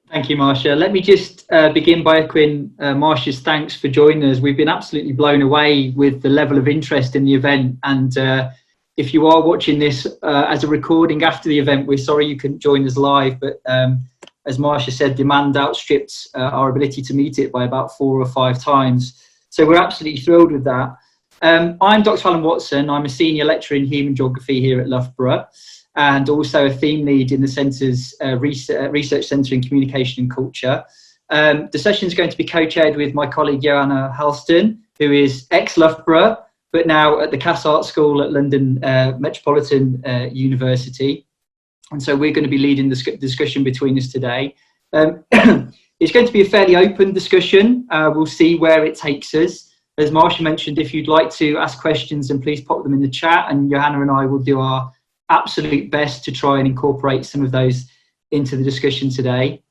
Thank you, Marcia. Let me just begin by echoing Marcia's thanks for joining us. We've been absolutely blown away with the level of interest in the event. And if you are watching this as a recording after the event, we're sorry you couldn't join us live. But as Marcia said, demand outstripped our ability to meet it by about 4 or 5 times. So we're absolutely thrilled with that. I'm Dr. Alan Watson. I'm a senior lecturer in human geography here at Loughborough, and also a theme lead in the centre's research centre in communication and culture. The session is going to be co-chaired with my colleague Joanna Halston, who is ex-Loughborough, but now at the Cass Art School at London Metropolitan University. And so we're going to be leading the discussion between us today. It's going to be a fairly open discussion. We'll see where it takes us. As Marcia mentioned, if you'd like to ask questions, then please pop them in the chat, and Johanna and I will do our absolute best to try and incorporate some of those into the discussion today.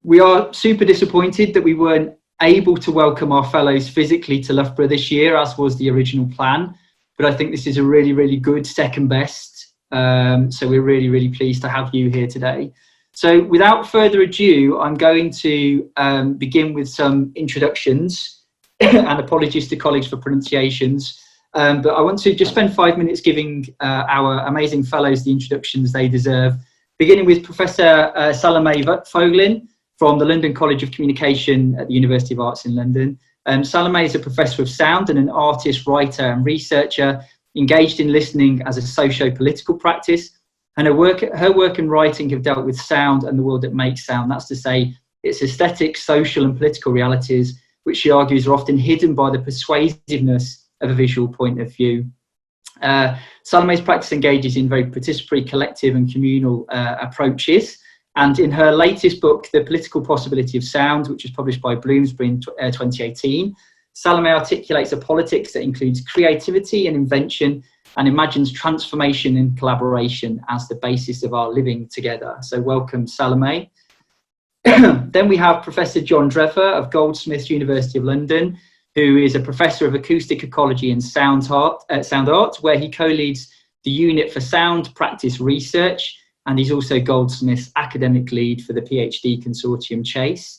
We are super disappointed that we weren't able to welcome our fellows physically to Loughborough this year, as was the original plan, but I think this is a really, really good second best. So we're really, really pleased to have you here today. So without further ado, I'm going to begin with some introductions and apologies to colleagues for pronunciations. But I want to just spend 5 minutes giving our amazing fellows the introductions they deserve, beginning with Professor Salomé Voegelin from the London College of Communication at the University of Arts in London. Salomé is a professor of sound and an artist, writer and researcher engaged in listening as a socio-political practice. And her work and writing have dealt with sound and the world that makes sound. That's to say, its aesthetic, social and political realities, which she argues are often hidden by the persuasiveness of a visual point of view. Salomé's practice engages in very participatory, collective and communal approaches. And in her latest book, The Political Possibility of Sound, which was published by Bloomsbury in 2018, Salomé articulates a politics that includes creativity and invention and imagines transformation and collaboration as the basis of our living together. So welcome, Salomé. Then we have Professor John Drever of Goldsmiths, University of London, who is a professor of acoustic ecology and sound art, where he co-leads the unit for sound practice research, and he's also Goldsmiths academic lead for the PhD consortium Chase.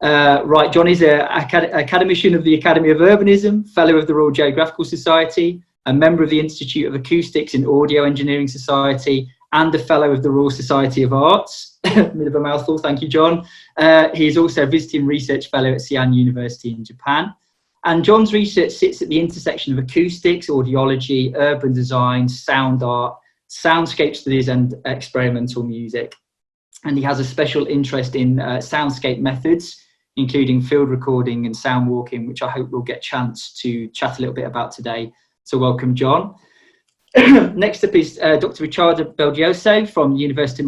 Right, John is an academician of the Academy of Urbanism, fellow of the Royal Geographical Society, a member of the Institute of Acoustics and Audio Engineering Society, and a fellow of the Royal Society of Arts. Bit of a mouthful, thank you, John. He is also a visiting research fellow at Xi'an University in Japan. And John's research sits at the intersection of acoustics, audiology, urban design, sound art, soundscape studies and experimental music. And he has a special interest in soundscape methods, including field recording and sound walking, which I hope we'll get a chance to chat a little bit about today. So welcome, John. Next up is Dr. Ricciarda Belgiojoso from the Università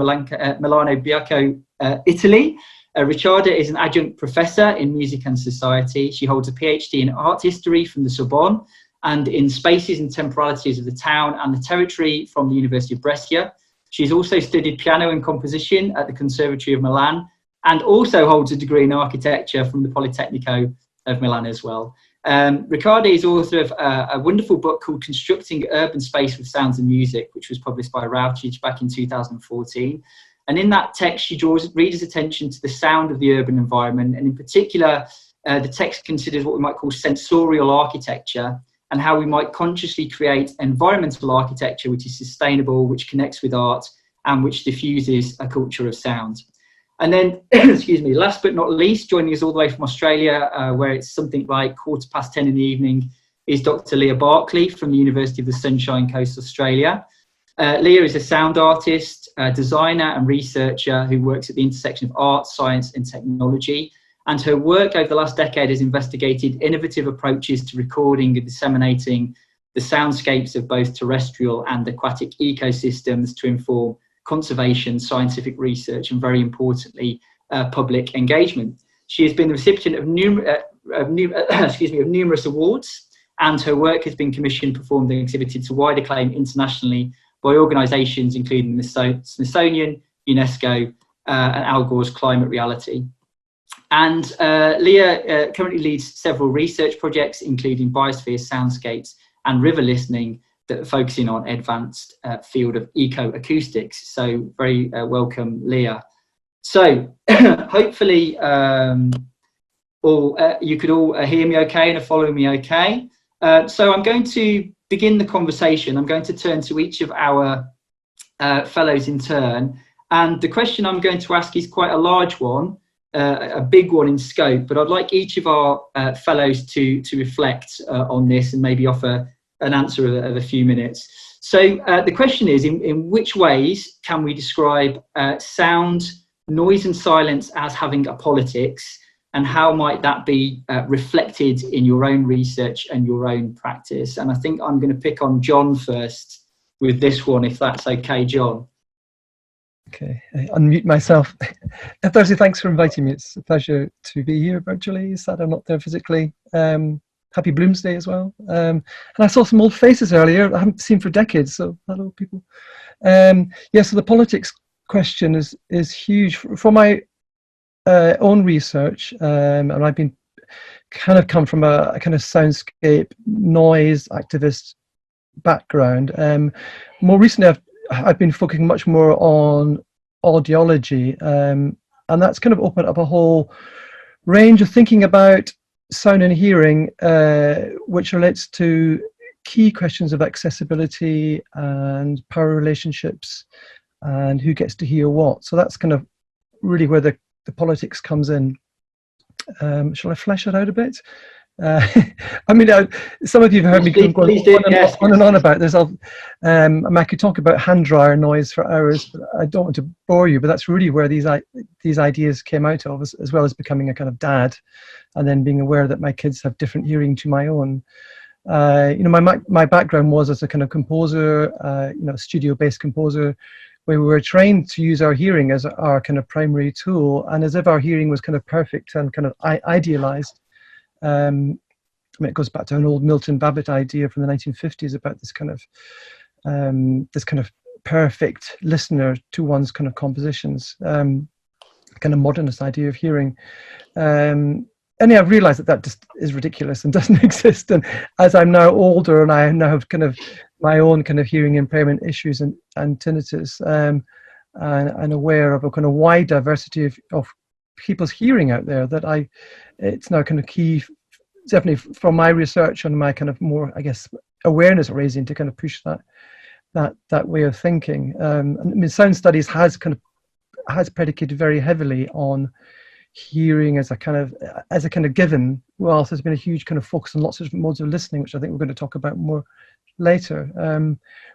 Milano Bicocca, Italy. Ricciarda is an adjunct professor in music and society. She holds a PhD in art history from the Sorbonne and in spaces and temporalities of the town and the territory from the University of Brescia. She's also studied piano and composition at the Conservatory of Milan and also holds a degree in architecture from the Politecnico of Milan as well. Ricciarda is author of a wonderful book called Constructing Urban Space with Sounds and Music, which was published by Rauchich back in 2014. And in that text, she draws readers' attention to the sound of the urban environment. And in particular, the text considers what we might call sensorial architecture and how we might consciously create environmental architecture, which is sustainable, which connects with art, and which diffuses a culture of sound. And then, excuse me, last but not least, joining us all the way from Australia, where it's something like 10:15 in the evening, is Dr. Leah Barclay from the University of the Sunshine Coast, Australia. Leah is a sound artist, designer and researcher who works at the intersection of art, science and technology. And her work over the last decade has investigated innovative approaches to recording and disseminating the soundscapes of both terrestrial and aquatic ecosystems to inform conservation, scientific research, and very importantly, public engagement. She has been the recipient of numerous awards, and her work has been commissioned, performed, and exhibited to wide acclaim internationally by organisations including the Smithsonian, UNESCO, and Al Gore's Climate Reality. And Leah currently leads several research projects, including biosphere soundscapes and river listening, that are focusing on advanced field of ecoacoustics. So very welcome, Leah. So hopefully you could all hear me okay and follow me okay. So I'm going to begin the conversation. I'm going to turn to each of our fellows in turn. And the question I'm going to ask is quite a large one, a big one in scope, but I'd like each of our fellows to reflect on this and maybe offer an answer of a few minutes. So the question is, in which ways can we describe sound, noise and silence as having a politics, and how might that be reflected in your own research and your own practice? And I think I'm going to pick on John first with this one, if that's okay, John. Okay, I unmute myself. Thursday, thanks for inviting me. It's a pleasure to be here virtually. Sad I'm not there physically. Happy Bloomsday as well. And I saw some old faces earlier I haven't seen for decades, so hello people. Yeah, so the politics question is huge. For my own research, and I've been come from a kind of soundscape noise activist background. More recently I've been focusing much more on audiology, and that's kind of opened up a whole range of thinking about sound and hearing, which relates to key questions of accessibility and power relationships and who gets to hear what. So that's kind of really where the politics comes in. Shall I flesh it out a bit? I mean, some of you have heard me going on and on about this. I could talk about hand dryer noise for hours, but I don't want to bore you. But that's really where these ideas came out of, as well as becoming a kind of dad, and then being aware that my kids have different hearing to my own. My background was as a kind of composer, studio-based composer, where we were trained to use our hearing as our kind of primary tool, and as if our hearing was kind of perfect and kind of idealized. I mean, it goes back to an old Milton Babbitt idea from the 1950s about this kind of perfect listener to one's kind of compositions, kind of modernist idea of hearing. And yeah, I've realized that just is ridiculous and doesn't exist. And as I'm now older and I now have kind of my own kind of hearing impairment issues and tinnitus, and aware of a kind of wide diversity of people's hearing out there, that it's now kind of key, definitely from my research and my kind of more, I guess, awareness raising to kind of push that way of thinking. I mean, sound studies has predicated very heavily on hearing as a kind of given, whilst there's been a huge kind of focus on lots of different modes of listening, which I think we're going to talk about more later.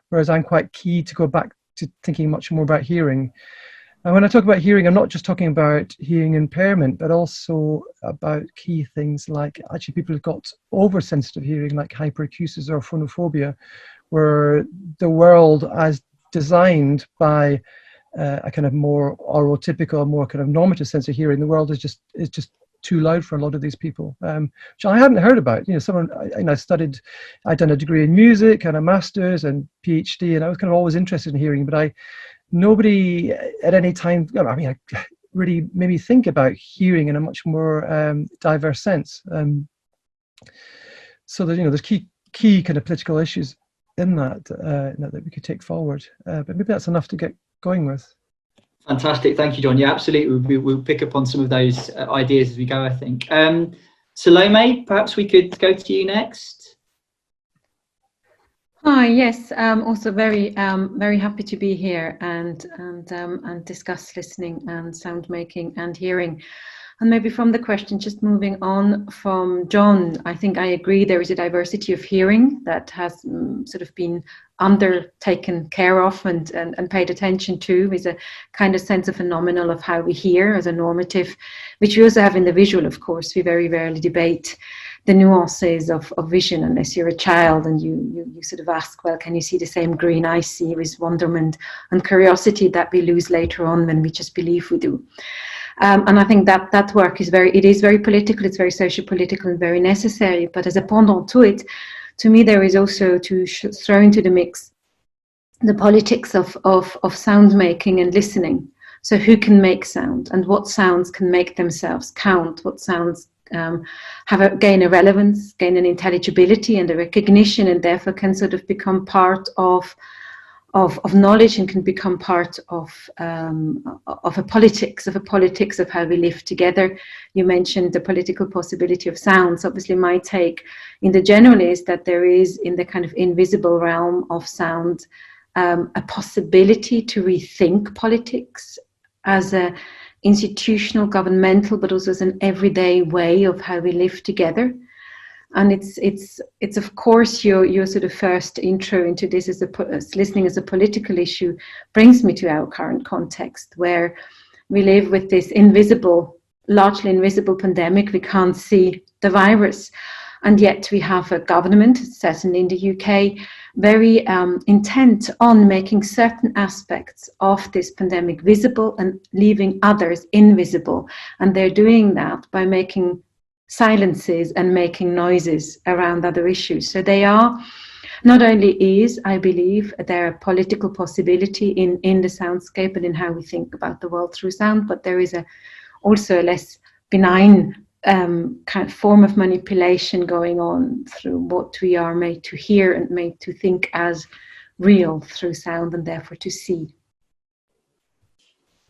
Whereas I'm quite key to go back to thinking much more about hearing. And when I talk about hearing, I'm not just talking about hearing impairment, but also about key things like actually people who've got oversensitive hearing, like hyperacusis or phonophobia, where the world as designed by a kind of more orotypical, more kind of normative sense of hearing, the world is just too loud for a lot of these people, which I hadn't heard about. I'd done a degree in music and a master's and PhD, and I was kind of always interested in hearing, but nobody at any time, really made me think about hearing in a much more diverse sense. So that, there's key kind of political issues in that we could take forward. But maybe that's enough to get going with. Fantastic, thank you, John. Yeah, absolutely. We'll pick up on some of those ideas as we go, I think. Salomé, perhaps we could go to you next. Hi, yes, also very happy to be here and discuss listening and sound making and hearing. And maybe from the question, just moving on from John, I think I agree there is a diversity of hearing that has sort of been undertaken care of and paid attention to, is a kind of sense of phenomenal of how we hear as a normative, which we also have in the visual, of course. We very rarely debate the nuances of vision unless you're a child and you sort of ask, well, can you see the same green I see, with wonderment and curiosity that we lose later on when we just believe we do. And I think that work is very political, it's very socio-political and very necessary. But as a pendant to it, to me, there is also to throw into the mix the politics of sound making and listening. So who can make sound, and what sounds can make themselves count, what sounds gain a relevance, gain an intelligibility and a recognition, and therefore can sort of become part of knowledge and can become part of a politics of how we live together. You mentioned the political possibility of sounds. Obviously, my take in the general is that there is, in the kind of invisible realm of sound, a possibility to rethink politics as a institutional, governmental, but also as an everyday way of how we live together. And it's of course your sort of first intro into this as listening as a political issue brings me to our current context, where we live with this largely invisible pandemic. We can't see the virus, and yet we have a government, certainly in the UK, very intent on making certain aspects of this pandemic visible and leaving others invisible. And they're doing that by making silences and making noises around other issues. So they are, not only is, I believe, there a political possibility in the soundscape and in how we think about the world through sound, but there is also a less benign kind of form of manipulation going on through what we are made to hear and made to think as real through sound, and therefore to see.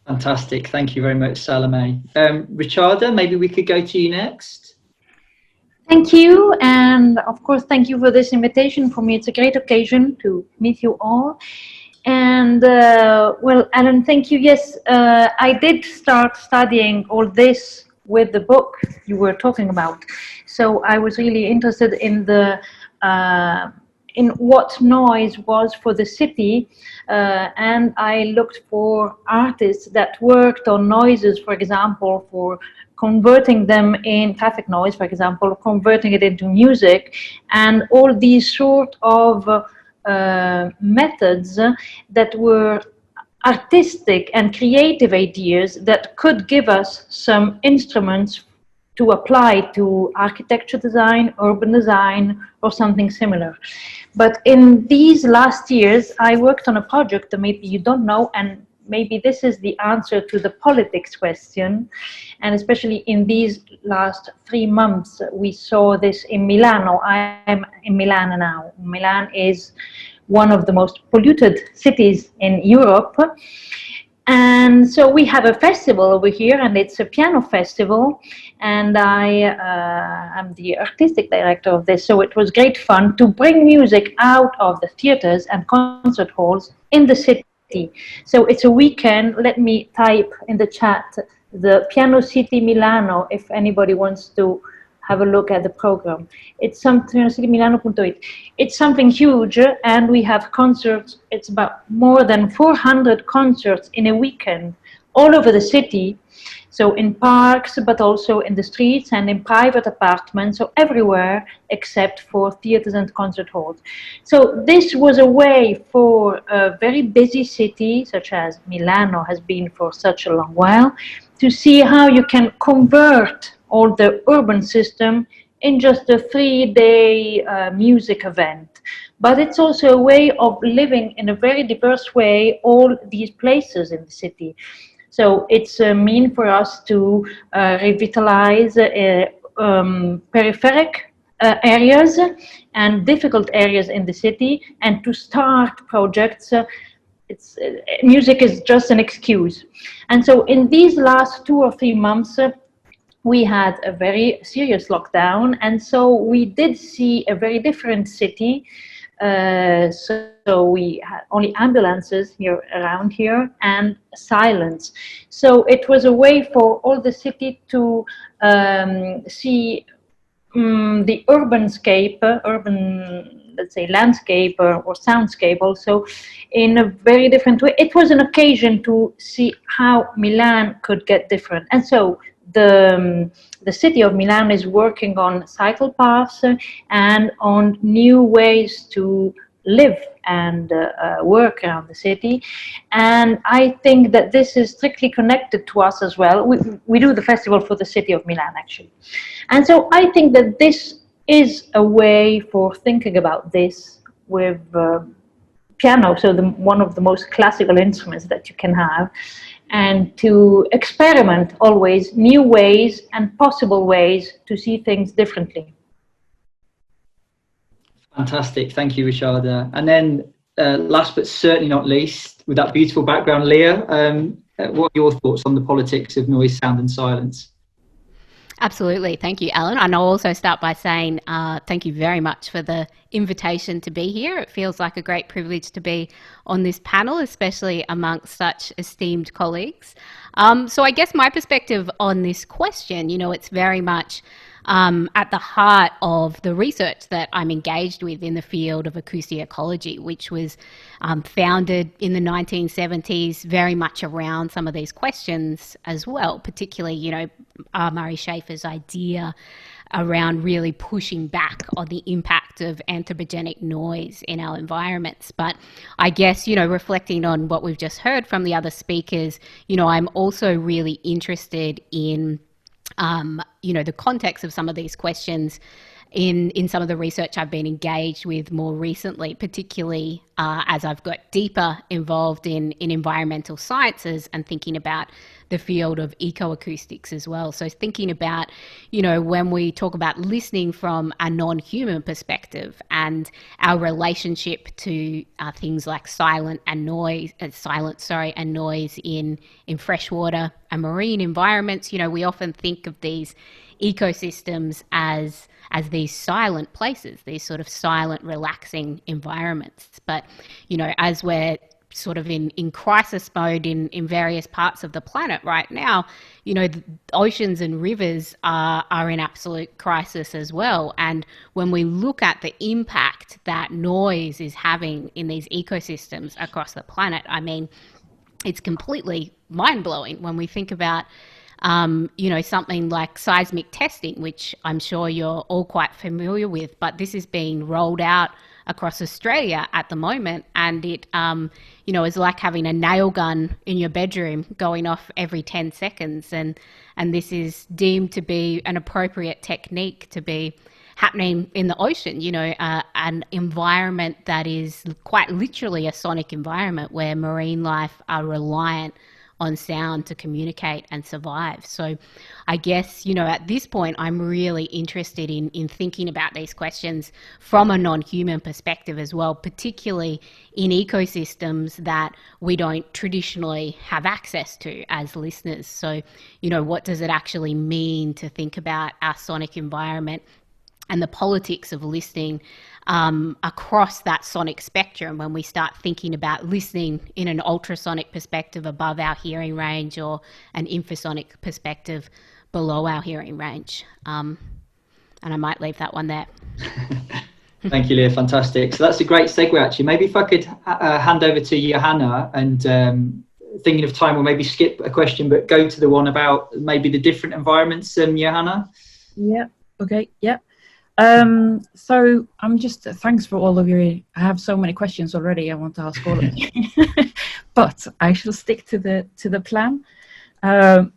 Fantastic. Thank you very much, Salomé. Ricciarda, maybe we could go to you next. Thank you. And of course, thank you for this invitation. For me, it's a great occasion to meet you all. And well, Alan, thank you. Yes, I did start studying all this with the book you were talking about. So I was really interested in in what noise was for the city, and I looked for artists that worked on noises, for example, for converting them in traffic noise, for example, converting it into music, and all these sort of methods that were artistic and creative ideas that could give us some instruments to apply to architecture design, urban design, or something similar. But in these last years, I worked on a project that maybe you don't know, and maybe this is the answer to the politics question. And especially in these last 3 months, we saw this in Milano. I am in Milan now. Milan is one of the most polluted cities in Europe. And so we have a festival over here, and it's a piano festival, and I am the artistic director of this. So it was great fun to bring music out of the theaters and concert halls in the city. So it's a weekend. Let me type in the chat the Piano City Milano if anybody wants to have a look at the program. It's pianocitymilano.it. It's something huge, and we have concerts. It's about more than 400 concerts in a weekend all over the city. So in parks, but also in the streets and in private apartments, so everywhere except for theaters and concert halls. So this was a way for a very busy city, such as Milano has been for such a long while, to see how you can convert all the urban system in just a 3-day music event. But it's also a way of living in a very diverse way all these places in the city. So it's a mean for us to revitalize peripheric areas and difficult areas in the city, and to start projects. Music is just an excuse. And so in these last 2 or 3 months, we had a very serious lockdown, and so we did see a very different city. So we had only ambulances here around here and silence. So it was a way for all the city to see the let's say landscape or soundscape also in a very different way. It was an occasion to see how Milan could get different. And so the city of Milan is working on cycle paths and on new ways to live and work around the city. And I think that this is strictly connected to us as well. We do the festival for the city of Milan, actually. And so I think that this is a way for thinking about this with piano, so one of the most classical instruments that you can have, and to experiment always new ways and possible ways to see things differently. Fantastic, thank you, Ricciarda. And then last but certainly not least, with that beautiful background, Leah, what are your thoughts on the politics of noise, sound and silence? Absolutely. Thank you, Alan. And I'll also start by saying thank you very much for the invitation to be here. It feels like a great privilege to be on this panel, especially amongst such esteemed colleagues. So I guess my perspective on this question, it's very much at the heart of the research that I'm engaged with in the field of acoustic ecology, which was founded in the 1970s very much around some of these questions as well, particularly, R. Murray Schafer's idea around really pushing back on the impact of anthropogenic noise in our environments. But I guess, reflecting on what we've just heard from the other speakers, I'm also really interested in the context of some of these questions in some of the research I've been engaged with more recently, particularly as I've got deeper involved in environmental sciences and thinking about the field of ecoacoustics as well. So thinking about, when we talk about listening from a non-human perspective and our relationship to things like silence and noise in freshwater and marine environments, we often think of these ecosystems as these silent places, these sort of silent, relaxing environments. But, as we're sort of in crisis mode in various parts of the planet right now, the oceans and rivers are in absolute crisis as well. And when we look at the impact that noise is having in these ecosystems across the planet, I mean, it's completely mind-blowing when we think about something like seismic testing, which I'm sure you're all quite familiar with, but this is being rolled out across Australia at the moment, and it is like having a nail gun in your bedroom going off every 10 seconds, and this is deemed to be an appropriate technique to be happening in the ocean, an environment that is quite literally a sonic environment where marine life are reliant on sound to communicate and survive. So I guess, at this point, I'm really interested in thinking about these questions from a non-human perspective as well, particularly in ecosystems that we don't traditionally have access to as listeners. So, what does it actually mean to think about our sonic environment and the politics of listening across that sonic spectrum when we start thinking about listening in an ultrasonic perspective above our hearing range or an infrasonic perspective below our hearing range. And I might leave that one there. Thank you, Leah. Fantastic. So that's a great segue, actually. Maybe if I could hand over to Johanna and thinking of time, we'll maybe skip a question, but go to the one about maybe the different environments, Johanna. Yeah. Okay. Yeah. So I'm just, thanks for all of you. I have so many questions already. I want to ask all of you, but I shall stick to the plan.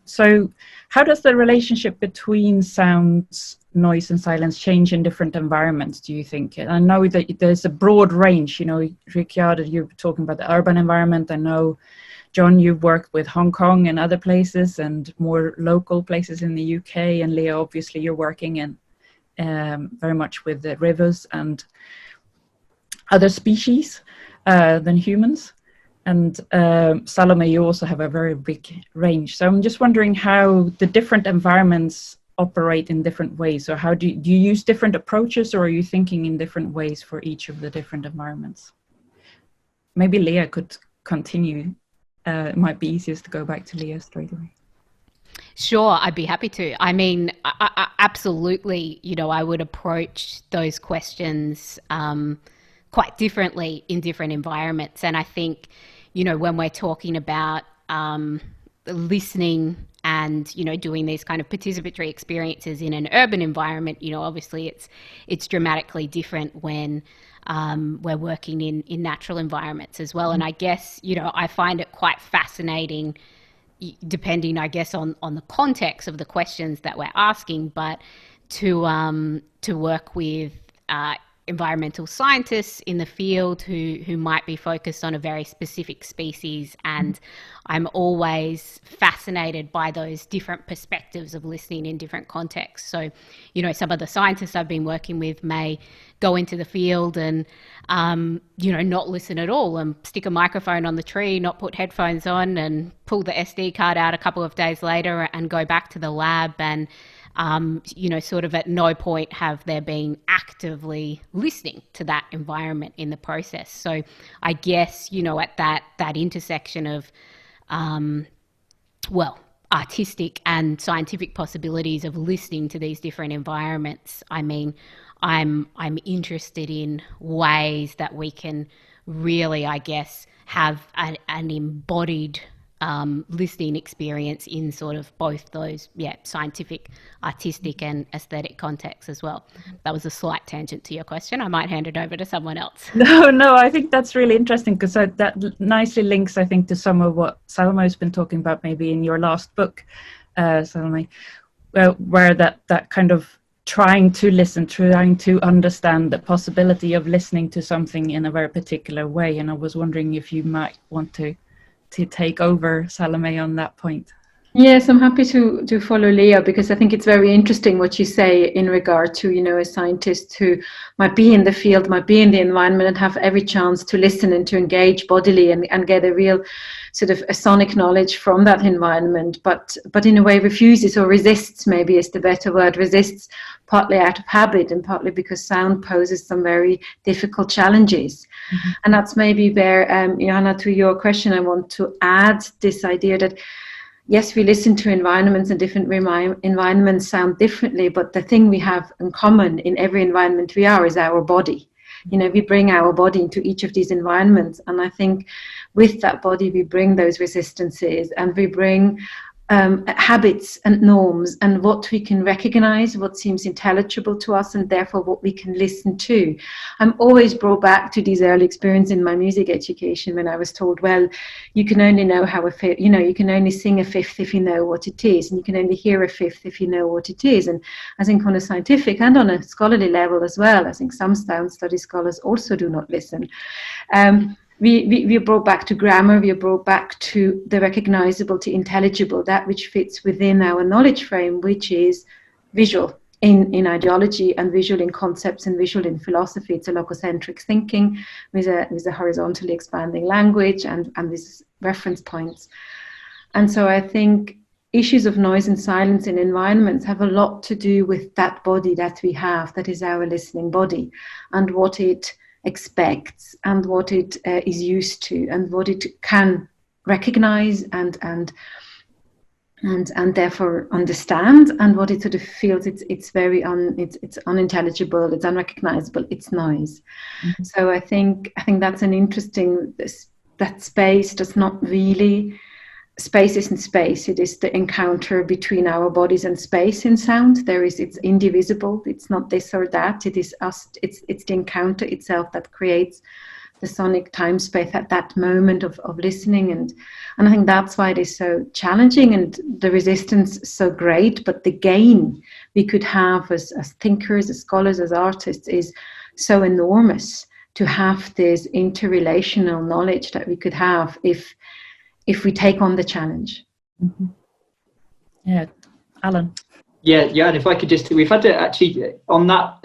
So how does the relationship between sounds, noise and silence change in different environments, do you think? I know that there's a broad range, Ricciarda, you're talking about the urban environment. I know, John, you've worked with Hong Kong and other places and more local places in the UK, and Leah, obviously you're working in very much with the rivers and other species than humans. And Salomé, you also have a very big range. So I'm just wondering how the different environments operate in different ways. Or how do you use different approaches, or are you thinking in different ways for each of the different environments? Maybe Leah could continue. It might be easiest to go back to Leah straight away. Sure, I'd be happy to. I mean, I absolutely, I would approach those questions quite differently in different environments. And I think, when we're talking about listening and, doing these kind of participatory experiences in an urban environment, obviously it's dramatically different when we're working in natural environments as well. And I guess, I find it quite fascinating, depending, I guess, on the context of the questions that we're asking, but to work with environmental scientists in the field who might be focused on a very specific species, and I'm always fascinated by those different perspectives of listening in different contexts. So, you know, some of the scientists I've been working with may go into the field and, you know, not listen at all and stick a microphone on the tree, not put headphones on, and pull the SD card out a couple of days later and go back to the lab and, you know, sort of at no point have there been actively listening to that environment in the process. So I guess, you know, at that intersection of, well, artistic and scientific possibilities of listening to these different environments, I mean, I'm interested in ways that we can really, I guess, have an embodied listening experience in sort of both those, scientific, artistic and aesthetic contexts as well. That was a slight tangent to your question. I might hand it over to someone else. No, I think that's really interesting, because that nicely links, I think, to some of what Salomé has been talking about maybe in your last book, Salomé, where that kind of trying to listen, trying to understand the possibility of listening to something in a very particular way. And I was wondering if you might want to take over, Salomé, on that point. Yes, I'm happy to follow Leah, because I think it's very interesting what you say in regard to, you know, a scientist who might be in the field, might be in the environment and have every chance to listen and to engage bodily and get a real sort of a sonic knowledge from that environment, but in a way refuses or resists, maybe is the better word, resists partly out of habit and partly because sound poses some very difficult challenges. Mm-hmm. And that's maybe where, Johanna, to your question, I want to add this idea that yes, we listen to environments, and different environments sound differently, but the thing we have in common in every environment we are is our body. You know, we bring our body into each of these environments, and I think with that body we bring those resistances, and we bring habits and norms, and what we can recognize, what seems intelligible to us, and therefore what we can listen to. I'm always brought back to these early experiences in my music education when I was told, well, you can only know how a fifth, you know, you can only sing a fifth if you know what it is, and you can only hear a fifth if you know what it is. And I think on a scientific and on a scholarly level as well, I think some sound study scholars also do not listen. We are brought back to grammar, we are brought back to the recognizable, to intelligible, that which fits within our knowledge frame, which is visual in ideology and visual in concepts and visual in philosophy. It's a logocentric thinking with a horizontally expanding language and these reference points. And so I think issues of noise and silence in environments have a lot to do with that body that we have, that is our listening body, and what it expects and what it is used to and what it can recognize and therefore understand, and what it sort of feels it's very it's unintelligible, it's unrecognizable, it's noise. Mm-hmm. So I think that's an interesting, that space does not really, space isn't space, it is the encounter between our bodies and space in sound. It's indivisible, it's not this or that, it is us, it's the encounter itself that creates the sonic time space at that moment of listening, and I think that's why it is so challenging and the resistance so great, but the gain we could have as thinkers, as scholars, as artists is so enormous, to have this interrelational knowledge that we could have if we take on the challenge. Mm-hmm. Yeah, Alan. Yeah, and if I could just, we've had to actually, on that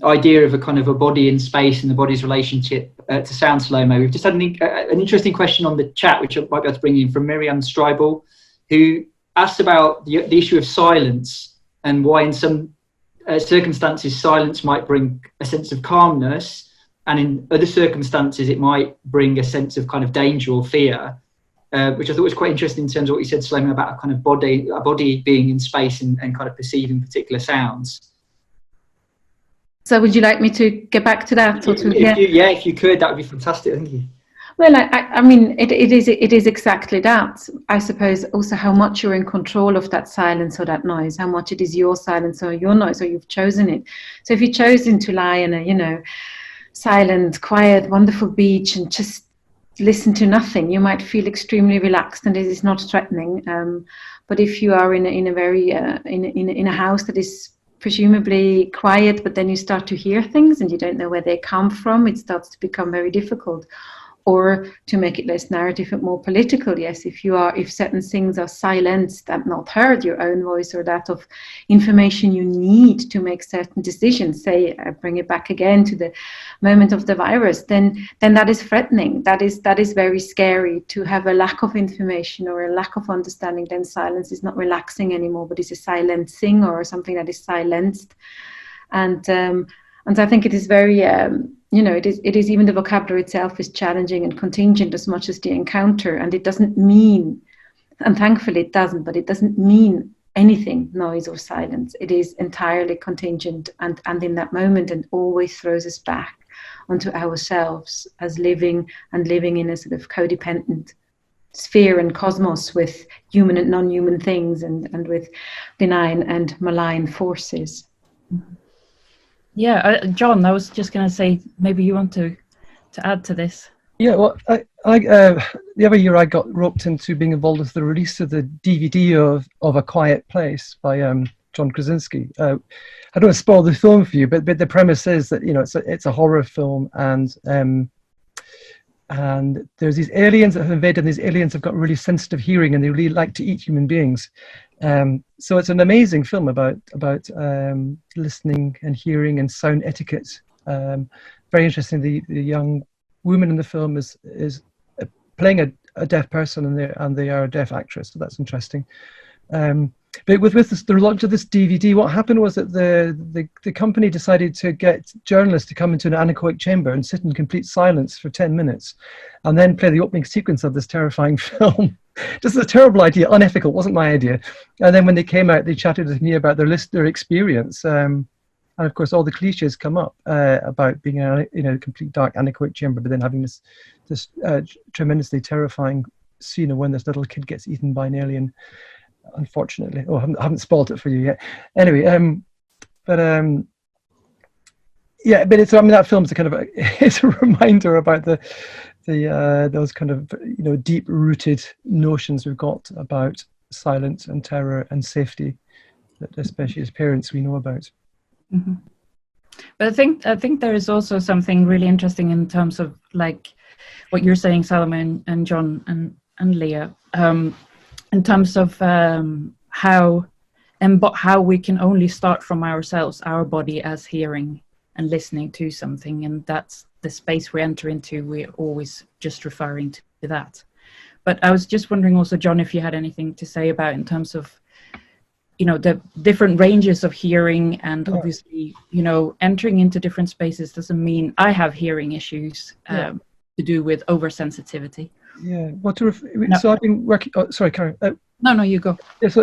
idea of a kind of a body in space and the body's relationship to sound, Salomé, we've just had an interesting question on the chat, which I might be able to bring in, from Miriam Streibel, who asked about the issue of silence and why in some circumstances silence might bring a sense of calmness, and in other circumstances it might bring a sense of kind of danger or fear. Which I thought was quite interesting in terms of what you said, Salomé, about a kind of body being in space and kind of perceiving particular sounds. So would you like me to get back to that? If you could, that would be fantastic. Thank you. Well, I mean, it is exactly that. I suppose also how much you're in control of that silence or that noise, how much it is your silence or your noise, or you've chosen it. So if you've chosen to lie in a, you know, silent, quiet, wonderful beach and just listen to nothing, you might feel extremely relaxed and it is not threatening. But if you are in a very in a house that is presumably quiet, but then you start to hear things and you don't know where they come from. It starts to become very difficult. Or to make it less narrative and more political, yes, if certain things are silenced and not heard, your own voice or that of information you need to make certain decisions, say, bring it back again to the moment of the virus, then that is threatening. That is very scary. To have a lack of information or a lack of understanding, then silence is not relaxing anymore, but it's a silencing or something that is silenced. And I think it is very, it is even the vocabulary itself is challenging and contingent as much as the encounter. And it doesn't mean, and thankfully it doesn't, but it doesn't mean anything, noise or silence. It is entirely contingent and in that moment, and always throws us back onto ourselves as living in a sort of codependent sphere and cosmos with human and non-human things and with benign and malign forces. Yeah, John, I was just going to say, maybe you want to add to this. Yeah, well, I the other year I got roped into being involved with the release of the DVD of A Quiet Place by John Krasinski. I don't want to spoil the film for you, but the premise is that it's a horror film, and there's these aliens that have invaded, and these aliens have got really sensitive hearing, and they really like to eat human beings. So it's an amazing film about listening and hearing and sound etiquette. Very interesting. The young woman in the film is playing a deaf person, and they are a deaf actress. So that's interesting. But with the launch of this DVD, what happened was that the company decided to get journalists to come into an anechoic chamber and sit in complete silence for 10 minutes, and then play the opening sequence of this terrifying film. Just a terrible idea, unethical, wasn't my idea. And then when they came out, they chatted with me about their experience. And of course, all the cliches come up about being in a complete dark anechoic chamber, but then having this tremendously terrifying scene of when this little kid gets eaten by an alien. Unfortunately, I haven't spoiled it for you yet. Anyway, but it's, that film's it's a reminder about those kind of deep-rooted notions we've got about silence and terror and safety that, especially as parents, we know about. Mm-hmm. But I think there is also something really interesting in terms of like what you're saying, Salomé and John and Leah. In terms of how we can only start from ourselves, our body as hearing and listening to something, and that's the space we enter into. We're always just referring to that. But I was just wondering also, John, if you had anything to say about in terms of the different ranges of hearing, and obviously entering into different spaces doesn't mean I have hearing issues to do with oversensitivity. Yeah. So I've been working. Oh, sorry, Karen. No, you go. Yeah. So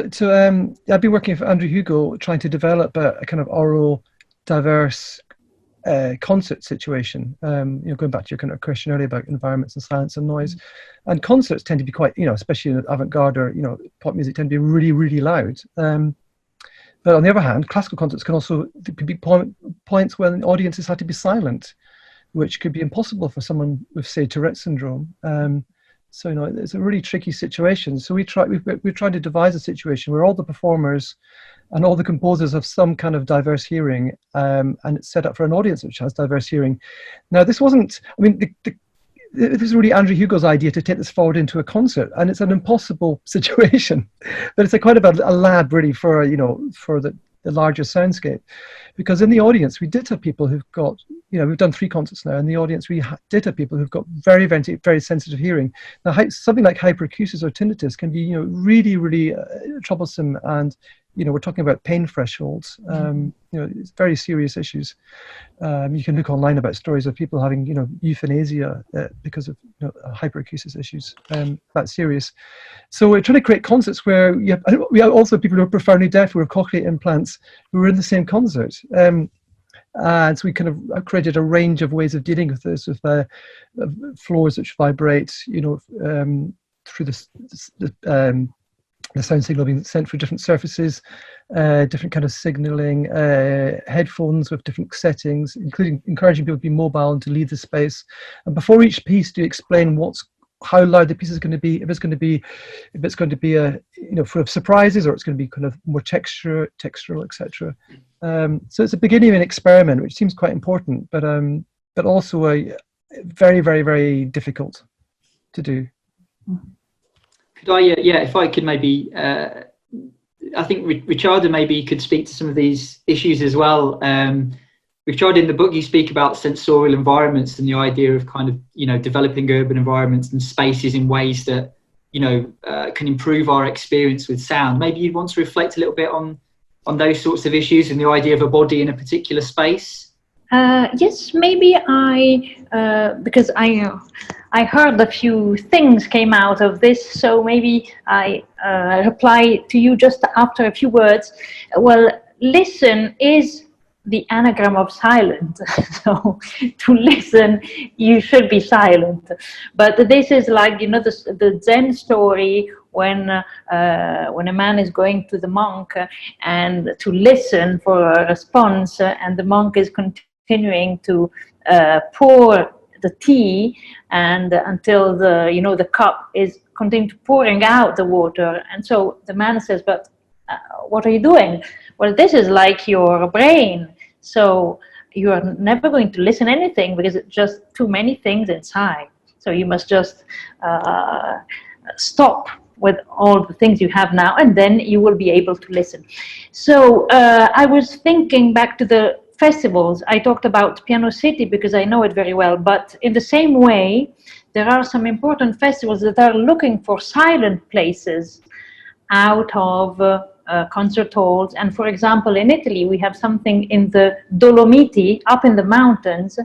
I've been working for Andrew Hugo, trying to develop a kind of oral, diverse concert situation. Going back to your kind of question earlier about environments and silence and noise, and concerts tend to be quite, especially in avant-garde or pop music, tend to be really, really loud. But on the other hand, classical concerts can also be points when audiences have to be silent, which could be impossible for someone with, say, Tourette syndrome. So it's a really tricky situation. So we're trying to devise a situation where all the performers and all the composers have some kind of diverse hearing, and it's set up for an audience which has diverse hearing. Now, this wasn't. This is really Andrew Hugo's idea to take this forward into a concert, and it's an impossible situation. But it's a lab really for the larger soundscape, because in the audience we did have people who've got, we've done 3 concerts now. In the audience we did have people who've got very, very, very sensitive hearing. Now something like hyperacusis or tinnitus can be really, really troublesome, and we're talking about pain thresholds. It's very serious issues. You can look online about stories of people having euthanasia because of hyperacusis issues. That's serious. So we're trying to create concerts where we have also people who are profoundly deaf, who have cochlear implants, who are in the same concert. And so we kind of created a range of ways of dealing with this, with floors which vibrate, through the sound signal being sent through different surfaces, different kind of signaling, headphones with different settings, including encouraging people to be mobile and to leave the space. And before each piece, to explain what's how loud the piece is going to be, if it's going to be a, you know, full of surprises, or it's going to be kind of more textural, etc. So it's a beginning of an experiment, which seems quite important, but also a very, very, very difficult to do. Could I, if I could maybe, I think Ricciarda maybe could speak to some of these issues as well. Ricciarda, in the book, you speak about sensorial environments and the idea of kind of, you know, developing urban environments and spaces in ways that, you know, can improve our experience with sound. Maybe you'd want to reflect a little bit on those sorts of issues and the idea of a body in a particular space. Yes, maybe because I heard a few things came out of this, so maybe I reply to you just after a few words. Well, listen is the anagram of silent. So to listen, you should be silent. But this is like, you know, the Zen story when a man is going to the monk and to listen for a response, and the monk is continuing to pour the tea, and until the cup is continuing to pouring out the water. And so the man says, but what are you doing? Well, this is like your brain. So you are never going to listen anything because it's just too many things inside. So you must just stop with all the things you have now, and then you will be able to listen. So I was thinking back to the festivals. I talked about Piano City because I know it very well, but in the same way, there are some important festivals that are looking for silent places out of concert halls. And for example, in Italy, we have something in the Dolomiti, up in the mountains.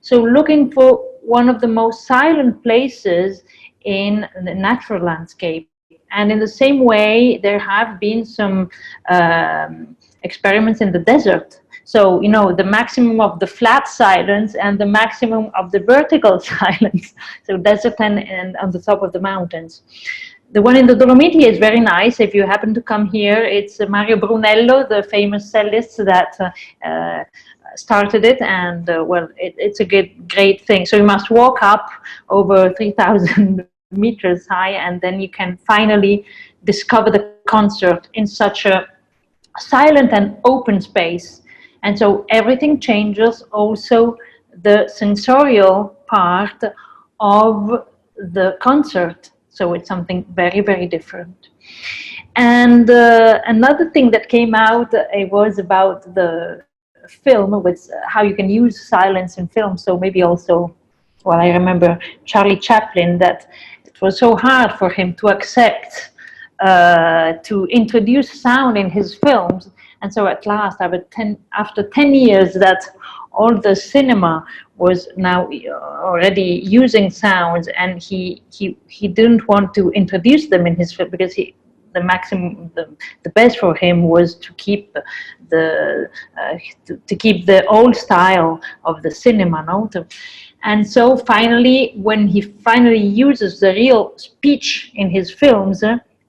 So looking for one of the most silent places in the natural landscape. And in the same way, there have been some experiments in the desert. So, you know, the maximum of the flat silence and the maximum of the vertical silence. So desert and on the top of the mountains. The one in the Dolomiti is very nice. If you happen to come here, it's Mario Brunello, the famous cellist that started it, and well, it's a great thing. So you must walk up over 3,000 meters high, and then you can finally discover the concert in such a silent and open space. And so everything changes, also the sensorial part of the concert. So it's something very, very different. And another thing that came out was about the film, with how you can use silence in film. So maybe also, well, I remember Charlie Chaplin, that it was so hard for him to accept to introduce sound in his films. And so at last, after 10 years that all the cinema was now already using sounds, and he didn't want to introduce them in his film because the best for him was to keep the old style of the cinema, no? And so finally, when he finally uses the real speech in his films,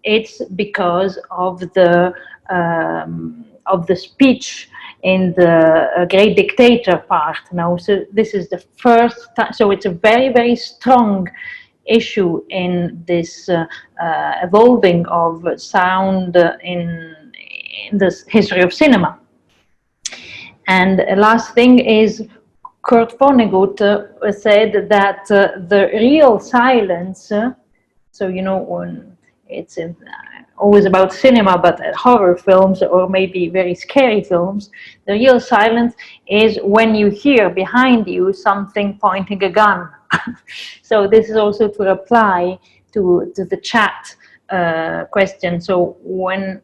it's because of the speech in the Great Dictator part. Now, so this is the first time. So it's a very, very strong issue in this evolving of sound in the history of cinema. And the last thing is, Kurt Vonnegut said that the real silence, so you know, when it's always about cinema, but horror films or maybe very scary films, the real silence is when you hear behind you something pointing a gun. So this is also to reply to the chat question. So when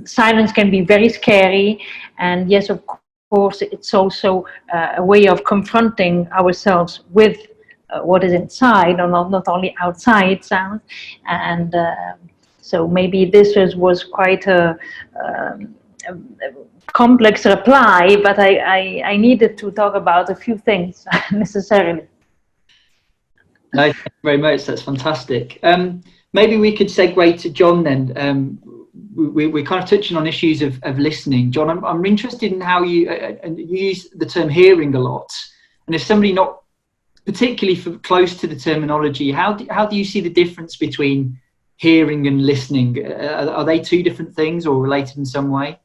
silence can be very scary, and yes, of course, it's also a way of confronting ourselves with what is inside, or not only outside sound. And so maybe this was quite a complex reply, but I needed to talk about a few things necessarily. No, thank you very much. That's fantastic. Maybe we could segue to John then. We're kind of touching on issues of listening. John, I'm interested in how you use the term hearing a lot. And if somebody not particularly for close to the terminology, how do you see the difference between hearing and listening? Are they two different things or related in some way?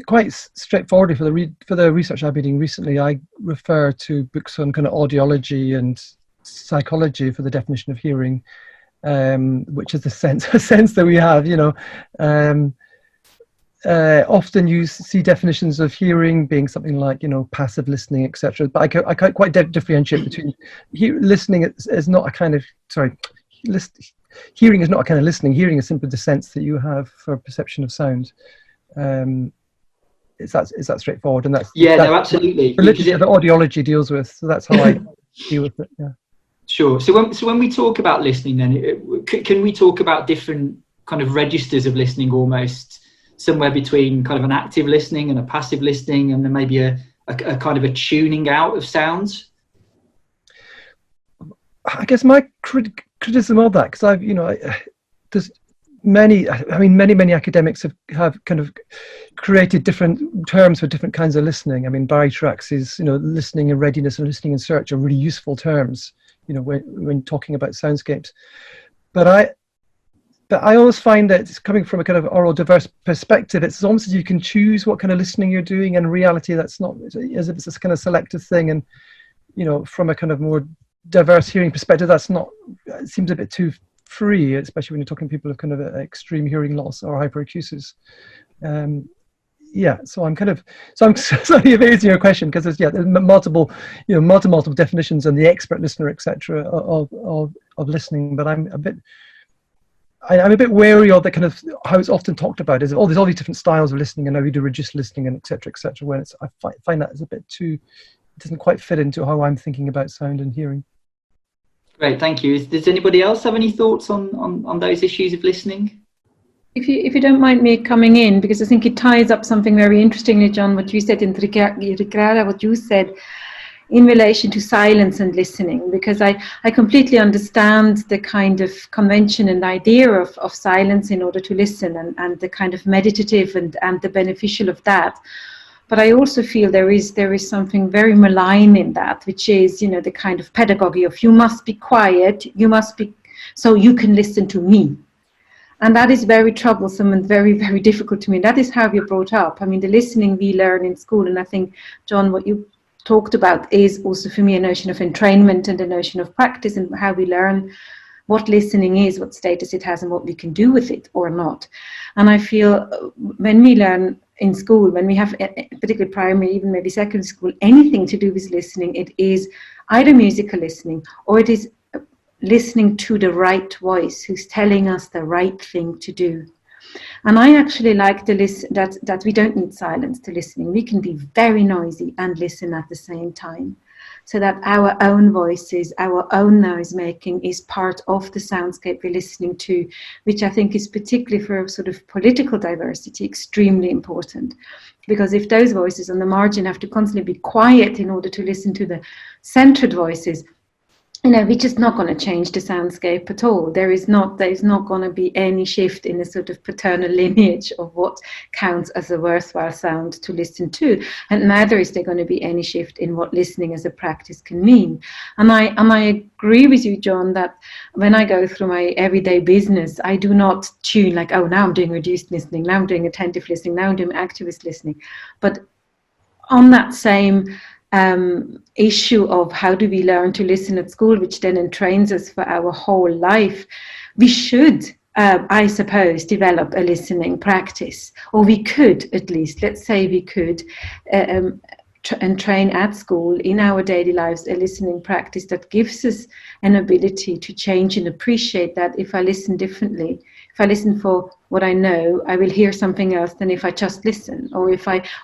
Quite straightforwardly for the research I've been doing recently, I refer to books on kind of audiology and psychology for the definition of hearing, which is a sense that we have, often you see definitions of hearing being something like, passive listening, etc. But I can't quite differentiate between listening is not a kind of, hearing is not a kind of listening. Hearing is simply the sense that you have for perception of sound. Is that straightforward? And that's absolutely. Literally that audiology deals with. So that's how I deal with it. Yeah. Sure. So when we talk about listening, then can we talk about different kind of registers of listening, almost somewhere between kind of an active listening and a passive listening, and then maybe a kind of a tuning out of sounds? I guess my criticism of that, because there's many academics have kind of created different terms for different kinds of listening. Barytrax is, listening in readiness and listening in search are really useful terms, when talking about soundscapes. But I always find that it's coming from a kind of oral diverse perspective. It's almost as you can choose what kind of listening you're doing, and in reality that's not, as if it's this kind of selective thing. And from a kind of more diverse hearing perspective, that's not, it seems a bit too free, especially when you're talking to people with kind of extreme hearing loss or hyperacusis. So I'm slightly evading your question, because there's multiple definitions and the expert listener, etc. of listening. But I'm a bit wary of the kind of how it's often talked about. Is there's all these different styles of listening, and now we do reduced listening and etc. When I find that is a bit too, it doesn't quite fit into how I'm thinking about sound and hearing. Great, thank you. Does anybody else have any thoughts on those issues of listening? If you don't mind me coming in, because I think it ties up something very interestingly, John, what you said in Ricciarda, what you said in relation to silence and listening, because I completely understand the kind of convention and idea of silence in order to listen, and the kind of meditative and the beneficial of that. But I also feel there is something very malign in that, which is, the kind of pedagogy of you must be quiet, you must be, so you can listen to me. And that is very troublesome and very, very difficult to me. That is how we're brought up. The listening we learn in school, and I think, John, what you talked about is also for me a notion of entrainment and a notion of practice, and how we learn what listening is, what status it has, and what we can do with it or not. And I feel when we learn in school, when we have, particularly primary, even maybe secondary school, anything to do with listening, it is either musical listening or it is listening to the right voice who's telling us the right thing to do. And I actually like that we don't need silence to listening. We can be very noisy and listen at the same time, so that our own voices, our own noise making is part of the soundscape we're listening to, which I think is particularly for sort of political diversity extremely important. Because if those voices on the margin have to constantly be quiet in order to listen to the centered voices, we're just not going to change the soundscape at all. There is not going to be any shift in the sort of paternal lineage of what counts as a worthwhile sound to listen to, and neither is there going to be any shift in what listening as a practice can mean. And I agree with you, John, that when I go through my everyday business, I do not tune like, oh, now I'm doing reduced listening, now I'm doing attentive listening, now I'm doing activist listening. But on that same issue of how do we learn to listen at school, which then entrains us for our whole life, we should, I suppose, develop a listening practice, or we could at least, let's say we could and train at school in our daily lives a listening practice that gives us an ability to change and appreciate that if I listen differently, if I listen for what I know, I will hear something else than if I just listen, or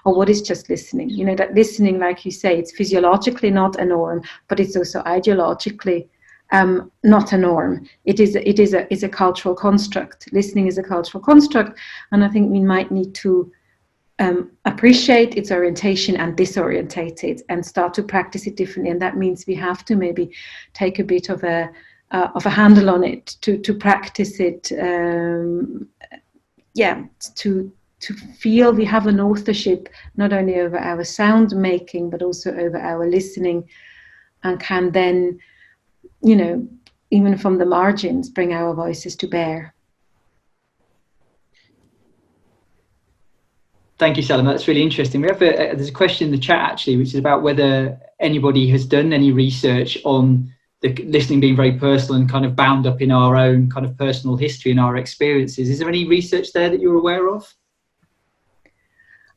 what is just listening. That listening, like you say, it's physiologically not a norm, but it's also ideologically not a norm. It's a cultural construct. Listening is a cultural construct, and I think we might need to appreciate its orientation and disorientate it and start to practice it differently. And that means we have to maybe take a bit of a handle on it to practice it, to feel we have an authorship not only over our sound making but also over our listening, and can then, you know, even from the margins, bring our voices to bear. Thank you, Salomé. That's really interesting. We have there's a question in the chat actually, which is about whether anybody has done any research on the listening being very personal and kind of bound up in our own kind of personal history and our experiences. Is there any research there that you're aware of?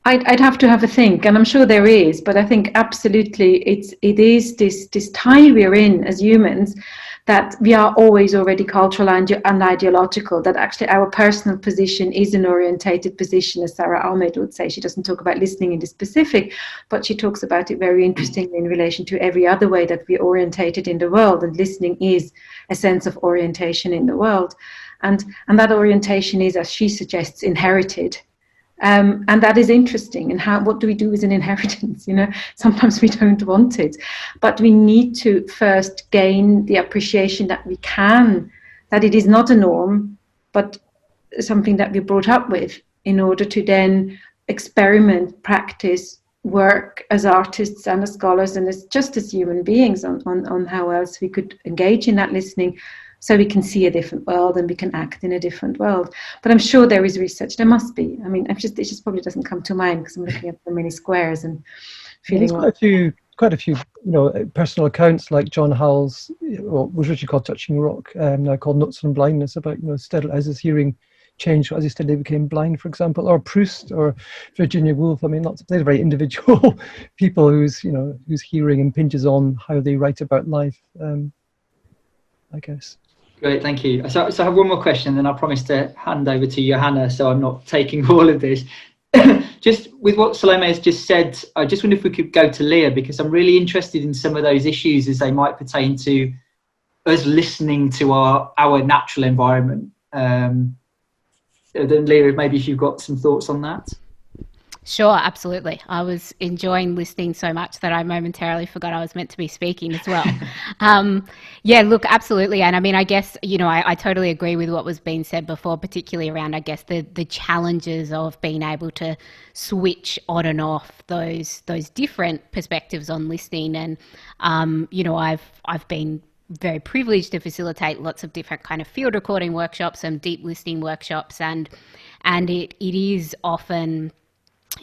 I'd have to have a think, and I'm sure there is, but I think absolutely it is this time we're in as humans that we are always already cultural and ideological, that actually our personal position is an orientated position, as Sarah Ahmed would say. She doesn't talk about listening in the specific, but she talks about it very interestingly in relation to every other way that we're orientated in the world, and listening is a sense of orientation in the world. And that orientation is, as she suggests, inherited. And that is interesting. And what do we do as an inheritance? You know, sometimes we don't want it, but we need to first gain the appreciation that we can, that it is not a norm, but something that we're brought up with, in order to then experiment, practice, work as artists and as scholars and as human beings on how else we could engage in that listening, so we can see a different world and we can act in a different world. But I'm sure there is research. There must be. I mean, it just probably doesn't come to mind because I'm looking at so many squares and feeling. There's quite a few, you know, personal accounts like John Howell's, what was originally called Touching Rock, now called Notes on Blindness, about, you know, as his hearing changed as he steadily became blind, for example, or Proust or Virginia Woolf. I mean, they're very individual people whose hearing impinges on how they write about life, I guess. Great, thank you. So I have one more question, and then I promise to hand over to Johanna, so I'm not taking all of this. Just with what Salomé has just said, I just wonder if we could go to Leah, because I'm really interested in some of those issues as they might pertain to us listening to our natural environment. Then Leah, maybe if you've got some thoughts on that. Sure, absolutely. I was enjoying listening so much that I momentarily forgot I was meant to be speaking as well. Yeah, look, absolutely. And I mean, I guess, you know, I totally agree with what was being said before, particularly around, I guess, the challenges of being able to switch on and off those different perspectives on listening. And, you know, I've been very privileged to facilitate lots of different kind of field recording workshops and deep listening workshops. And it is often,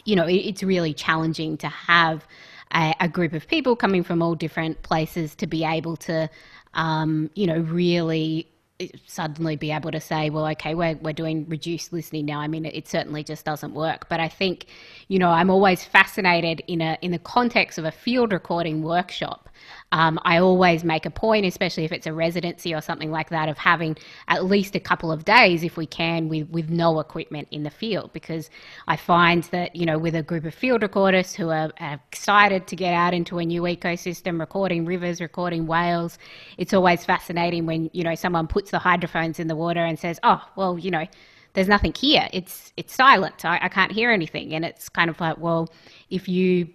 you know, it's really challenging to have a group of people coming from all different places to be able to, you know, really suddenly be able to say, well, okay, we're doing reduced listening now. I mean, it certainly just doesn't work. But I think, you know, I'm always fascinated in the context of a field recording workshop. I always make a point, especially if it's a residency or something like that, of having at least a couple of days, if we can, with no equipment in the field, because I find that, you know, with a group of field recorders who are excited to get out into a new ecosystem, recording rivers, recording whales, it's always fascinating when, you know, someone puts the hydrophones in the water and says, oh, well, you know, there's nothing here. It's silent. I can't hear anything. And it's kind of like, well, if you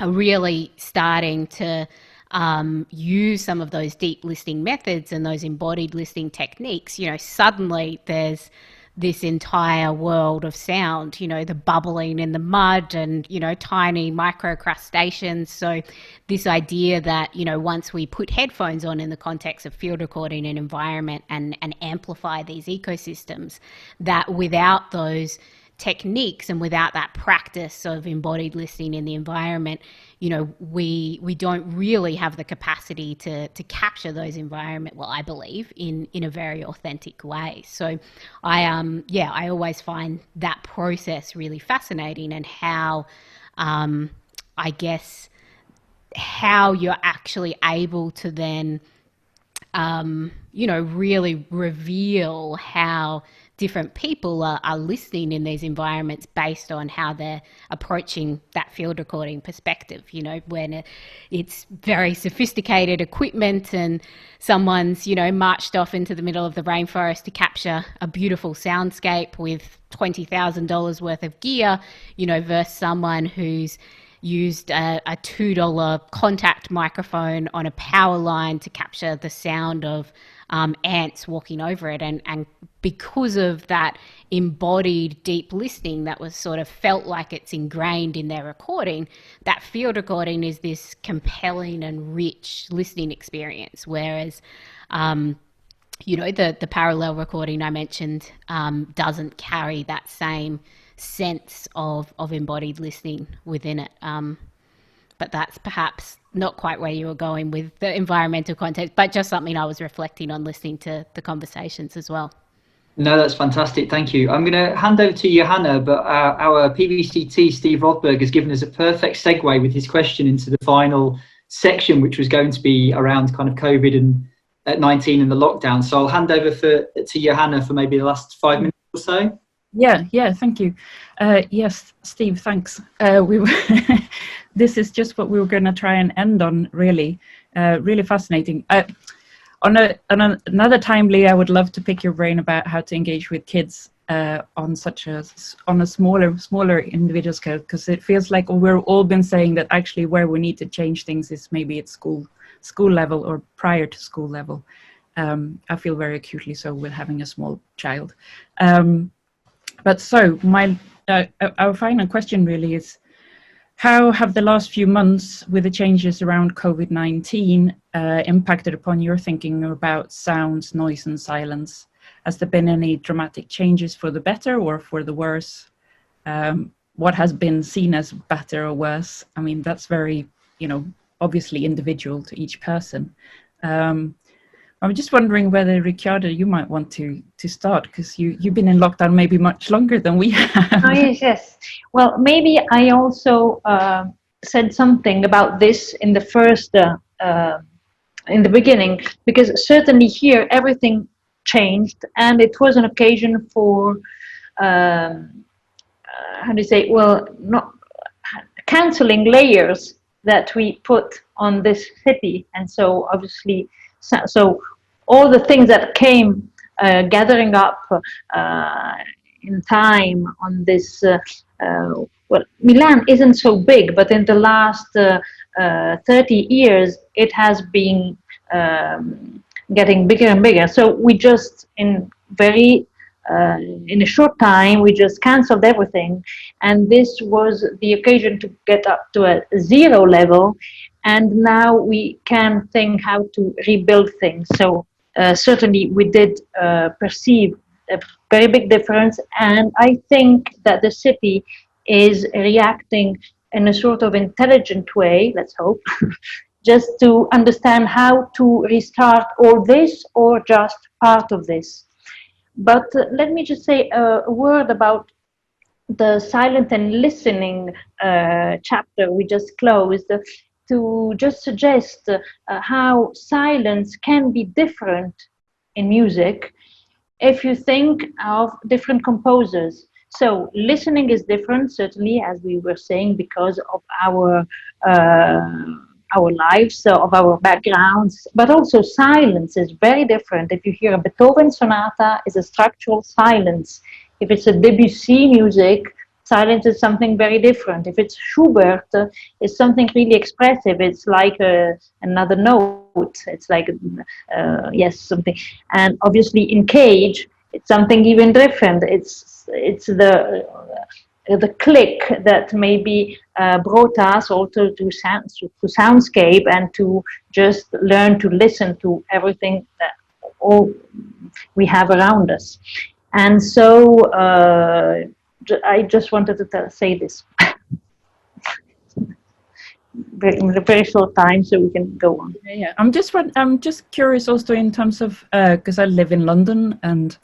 are really starting to use some of those deep listening methods and those embodied listening techniques, you know, suddenly there's this entire world of sound, you know, the bubbling in the mud and, you know, tiny microcrustaceans. So this idea that, you know, once we put headphones on in the context of field recording an environment and amplify these ecosystems, that without those techniques and without that practice of embodied listening in the environment, you know, we don't really have the capacity to capture those environment, well, I believe, in a very authentic way. So I always find that process really fascinating, and how I guess how you're actually able to then you know, really reveal how different people are listening in these environments based on how they're approaching that field recording perspective. You know, when it's very sophisticated equipment and someone's, you know, marched off into the middle of the rainforest to capture a beautiful soundscape with $20,000 worth of gear, you know, versus someone who's used a $2 contact microphone on a power line to capture the sound of ants walking over it. And because of that embodied deep listening that was sort of felt like it's ingrained in their recording, that field recording is this compelling and rich listening experience. Whereas, the parallel recording I mentioned doesn't carry that same sense of embodied listening within it. But that's perhaps not quite where you were going with the environmental context, but just something I was reflecting on listening to the conversations as well. No, that's fantastic. Thank you. I'm going to hand over to Johanna, but our PVCT, Steve Rothberg, has given us a perfect segue with his question into the final section, which was going to be around kind of COVID and 19 and the lockdown. So I'll hand over to Johanna for maybe the last 5 minutes or so. Yeah, thank you. Yes, Steve, thanks. This is just what we were going to try and end on, really. Really fascinating. On another time, Leah, I would love to pick your brain about how to engage with kids on a smaller individual scale, because it feels like we've all been saying that actually where we need to change things is maybe at school level or prior to school level. I feel very acutely so with having a small child. But so our final question really is, how have the last few months with the changes around COVID-19 impacted upon your thinking about sounds, noise and silence? Has there been any dramatic changes for the better or for the worse? What has been seen as better or worse? I mean, that's very, obviously individual to each person. I'm just wondering whether, Ricciarda, you might want to start, because you've been in lockdown maybe much longer than we have. Oh, yes. Well, maybe I also said something about this in the first, in the beginning, because certainly here everything changed, and it was an occasion for, not cancelling layers that we put on this city. And so obviously, so all the things that came gathering up in time on this, Milan isn't so big, but in the last 30 years, it has been getting bigger and bigger. So we just, in a short time, we just cancelled everything. And this was the occasion to get up to a zero level. And now we can think how to rebuild things. So certainly we did perceive a very big difference. And I think that the city is reacting in a sort of intelligent way, let's hope, just to understand how to restart all this or just part of this. But let me just say a word about the silent and listening chapter we just closed, to just suggest how silence can be different in music if you think of different composers. So listening is different, certainly, as we were saying, because of our lives, of our backgrounds, but also silence is very different. If you hear a Beethoven sonata, it's a structural silence. If it's a Debussy music, silence is something very different. If it's Schubert, it's something really expressive. It's like another note. It's like, something. And obviously in Cage, it's something even different. It's the click that maybe brought us also to soundscape and to just learn to listen to everything that all we have around us. And so I just wanted to say this in a very short time, so we can go on. Yeah. I'm just curious also in terms of because I live in London and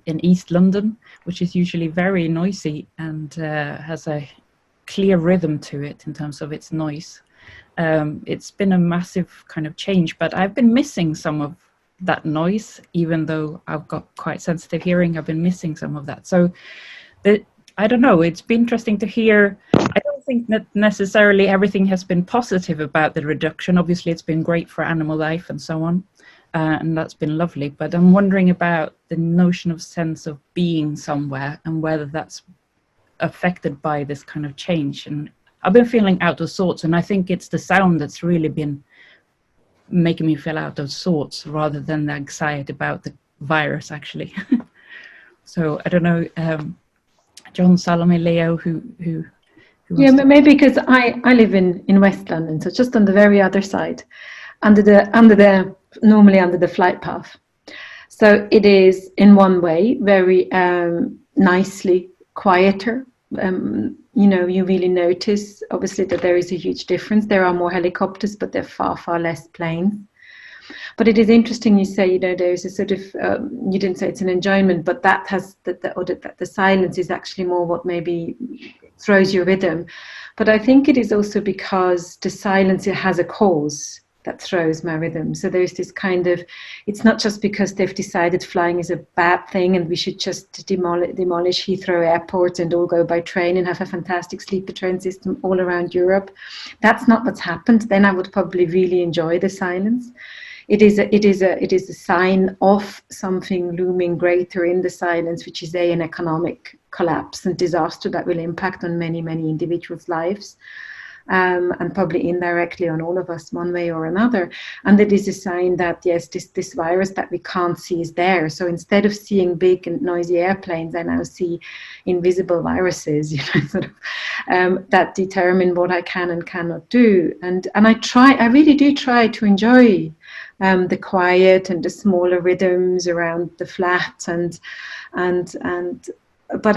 in East London, which is usually very noisy and has a clear rhythm to it in terms of its noise. It's been a massive kind of change, but I've been missing some of that noise, even though I've got quite sensitive hearing. I've been missing some of that. So I don't know, it's been interesting to hear. I don't think that necessarily everything has been positive about the reduction. Obviously, it's been great for animal life and so on. And that's been lovely. But I'm wondering about the notion of sense of being somewhere and whether that's affected by this kind of change. And I've been feeling out of sorts, and I think it's the sound that's really been making me feel out of sorts rather than the anxiety about the virus, actually. So I don't know, John, Salomé, Leo, who yeah, maybe because I live in West London, so just on the very other side, normally under the flight path. So it is in one way very nicely quieter. You know, you really notice obviously that there is a huge difference. There are more helicopters, but there are far less planes. But it is interesting you say, you know, there's a sort of, you didn't say it's an enjoyment, but that has, that the silence is actually more what maybe throws your rhythm. But I think it is also because the silence, it has a cause that throws my rhythm. So there's this kind of, it's not just because they've decided flying is a bad thing and we should just demolish Heathrow Airport and all go by train and have a fantastic sleeper train system all around Europe. That's not what's happened. Then I would probably really enjoy the silence. It is a sign of something looming greater in the silence, which is an economic collapse and disaster that will impact on many, many individuals' lives. And probably indirectly on all of us one way or another. And it is a sign that, yes, this virus that we can't see is there. So instead of seeing big and noisy airplanes, I now see invisible viruses, you know, sort of, that determine what I can and cannot do. And I really do try to enjoy the quiet and the smaller rhythms around the flat but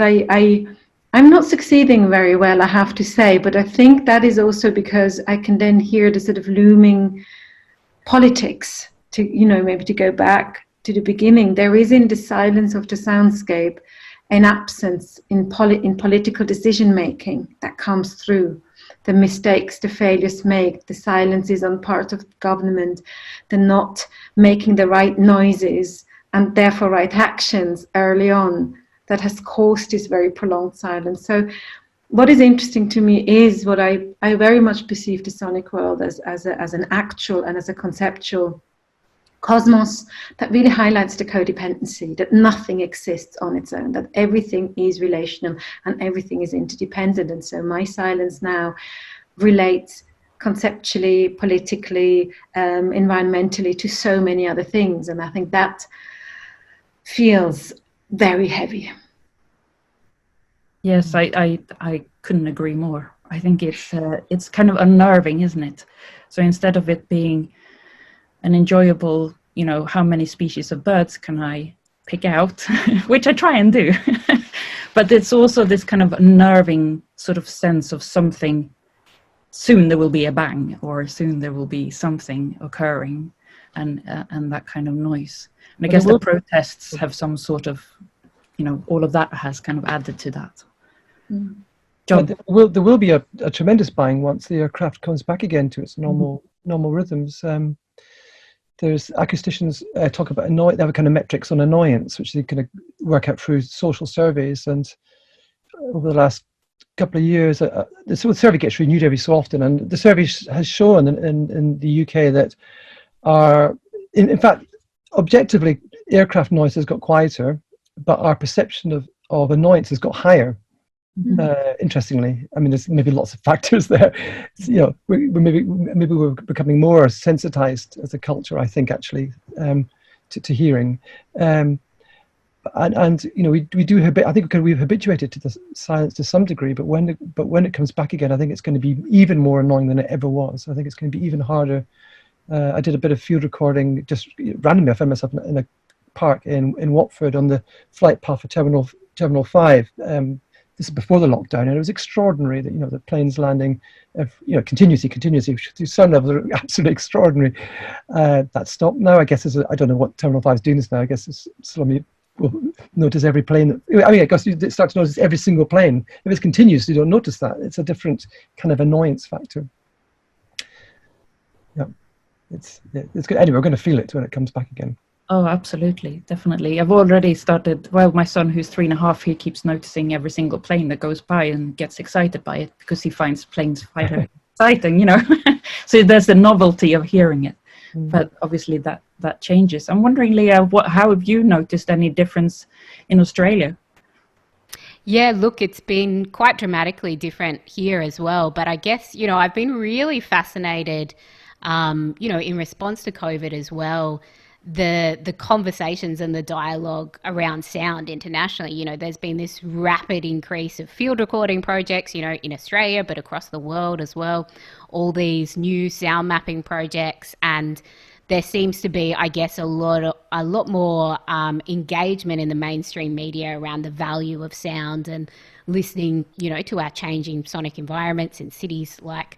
I'm not succeeding very well, I have to say, but I think that is also because I can then hear the sort of looming politics, to, you know, maybe to go back to the beginning. There is in the silence of the soundscape an absence in political decision making that comes through. The mistakes the failures make, the silences on part of government, the not making the right noises and therefore right actions early on, that has caused this very prolonged silence. So what is interesting to me is what I very much perceive the sonic world as an actual and as a conceptual cosmos that really highlights the codependency, that nothing exists on its own, that everything is relational and everything is interdependent. And so my silence now relates conceptually, politically, environmentally to so many other things. And I think that feels very heavy. Yes, I couldn't agree more. I think it's kind of unnerving, isn't it? So instead of it being an enjoyable, you know, how many species of birds can I pick out, which I try and do, but it's also this kind of unnerving sort of sense of something. Soon there will be a bang, or soon there will be something occurring, and that kind of noise. And I guess the protests have some sort of, you know, all of that has kind of added to that. Mm. John? There will be a tremendous bang once the aircraft comes back again to its normal rhythms. There's acousticians talk about they have a kind of metrics on annoyance, which they kind of work out through social surveys. And over the last couple of years, the survey gets renewed every so often, and the survey has shown in the UK that in fact, objectively, aircraft noise has got quieter, but our perception of annoyance has got higher. Interestingly, I mean, there's maybe lots of factors there. You know, maybe we're becoming more sensitized as a culture, I think, actually, to hearing, and you know, we do I think we've habituated to the silence to some degree, but when it comes back again, I think it's going to be even more annoying than it ever was. I think it's going to be even harder. I did a bit of field recording just randomly. I found myself in a park in Watford on the flight path for Terminal 5. This is before the lockdown, and it was extraordinary that, you know, the planes landing, you know, continuously. The sound levels are absolutely extraordinary. That stopped now. I guess I don't know what Terminal 5 is doing this now. I guess it's Salomé will notice every plane. I mean, I guess you start to notice every single plane. If it continues, you don't notice that. It's a different kind of annoyance factor. Yeah, it's good. Anyway, we're going to feel it when it comes back again. Oh, absolutely, definitely. I've already started, well, my son, who's 3.5, he keeps noticing every single plane that goes by and gets excited by it because he finds planes quite exciting, you know. So there's the novelty of hearing it. But obviously that changes. I'm wondering, Leah, how have you noticed any difference in Australia? Yeah, look, it's been quite dramatically different here as well. But I guess, I've been really fascinated, in response to COVID as well, the conversations and the dialogue around sound internationally. There's been this rapid increase of field recording projects, in Australia, but across the world as well. All these new sound mapping projects, and there seems to be, I guess, a lot more engagement in the mainstream media around the value of sound and listening, to our changing sonic environments in cities like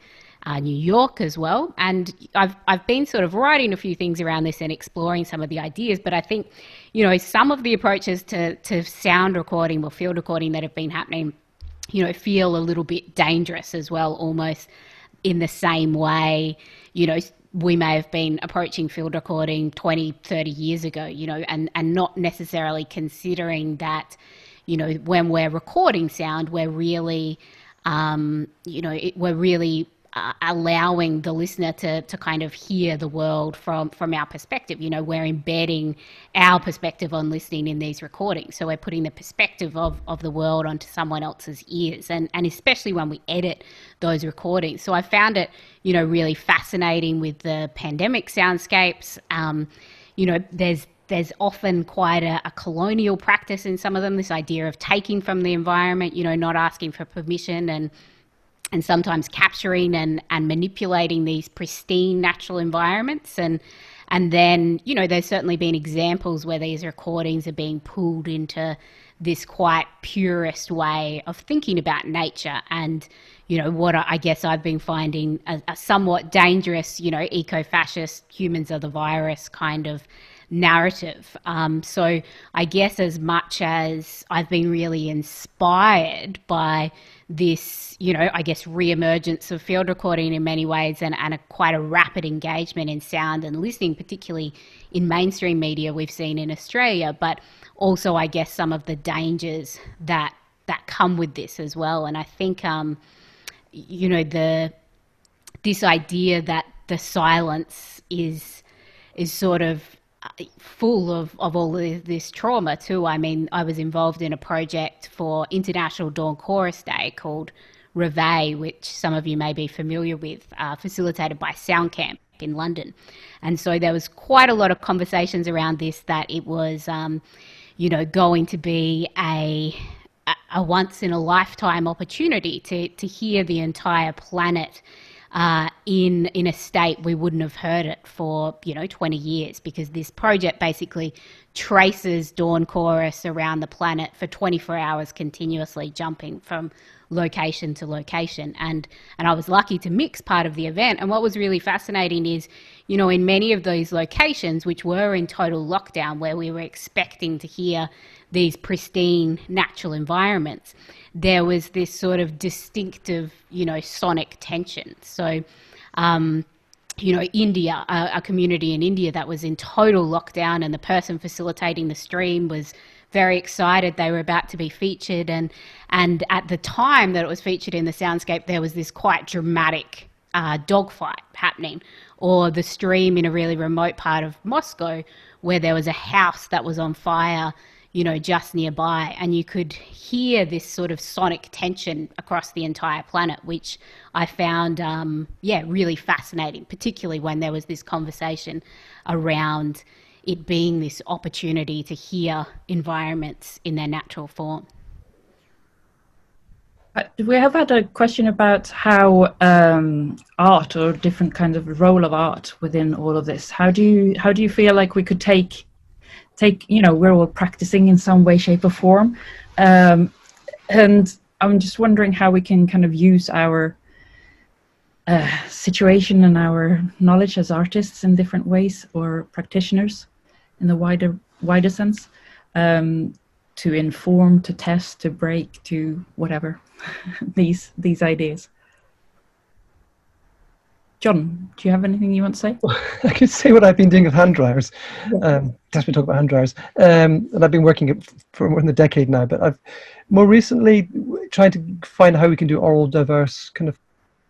New York as well. And I've been sort of writing a few things around this and exploring some of the ideas, but I think, some of the approaches to sound recording or field recording that have been happening, feel a little bit dangerous as well, almost in the same way, we may have been approaching field recording 20, 30 years ago, and not necessarily considering that, when we're recording sound, we're really, allowing the listener to kind of hear the world from our perspective. We're embedding our perspective on listening in these recordings. So we're putting the perspective of the world onto someone else's ears, and especially when we edit those recordings. So I found it, really fascinating with the pandemic soundscapes. There's often quite a colonial practice in some of them, this idea of taking from the environment, not asking for permission, and sometimes capturing and manipulating these pristine natural environments. And then, there's certainly been examples where these recordings are being pulled into this quite purist way of thinking about nature. And, what I guess I've been finding a somewhat dangerous, eco-fascist, humans are the virus kind of narrative. So I guess as much as I've been really inspired by this, I guess, re-emergence of field recording in many ways, and quite a rapid engagement in sound and listening, particularly in mainstream media we've seen in Australia, but also I guess some of the dangers that come with this as well. And I think, this idea that the silence is sort of full of all this trauma too. I mean, I was involved in a project for International Dawn Chorus Day called Reveille, which some of you may be familiar with, facilitated by Soundcamp in London. And so there was quite a lot of conversations around this, that it was, going to be a once in a lifetime opportunity to hear the entire planet in a state we wouldn't have heard it for 20 years, because this project basically traces dawn chorus around the planet for 24 hours continuously, jumping from location to location. And I was lucky to mix part of the event. And what was really fascinating is, in many of those locations which were in total lockdown, where we were expecting to hear these pristine natural environments, there was this sort of distinctive, sonic tension. So, India, a community in India that was in total lockdown, and the person facilitating the stream was very excited they were about to be featured. And at the time that it was featured in the soundscape, there was this quite dramatic dogfight happening. Or the stream in a really remote part of Moscow, where there was a house that was on fire, just nearby, and you could hear this sort of sonic tension across the entire planet, which I found, really fascinating, particularly when there was this conversation around it being this opportunity to hear environments in their natural form. We have had a question about how art, or different kinds of role of art within all of this. How do you feel like we could take, we're all practicing in some way, shape or form. And I'm just wondering how we can kind of use our situation and our knowledge as artists in different ways, or practitioners in the wider sense, to inform, to test, to break, to whatever, these ideas. John, do you have anything you want to say? Well, I could say what I've been doing with hand dryers. Just we talk about hand dryers, and I've been working it for more than a decade now. But I've more recently tried to find how we can do oral, diverse kind of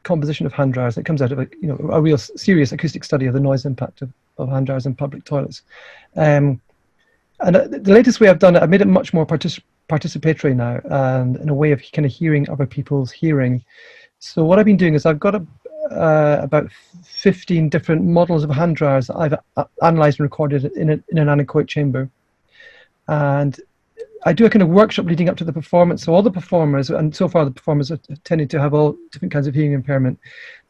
composition of hand dryers. It comes out of a real serious acoustic study of the noise impact of hand dryers in public toilets. And the latest way I've done it, I've made it much more participatory now, and in a way of kind of hearing other people's hearing. So what I've been doing is I've got about 15 different models of hand dryers that I've analysed and recorded in an anechoic chamber. And I do a kind of workshop leading up to the performance. So all the performers, and so far the performers are tending to have all different kinds of hearing impairment.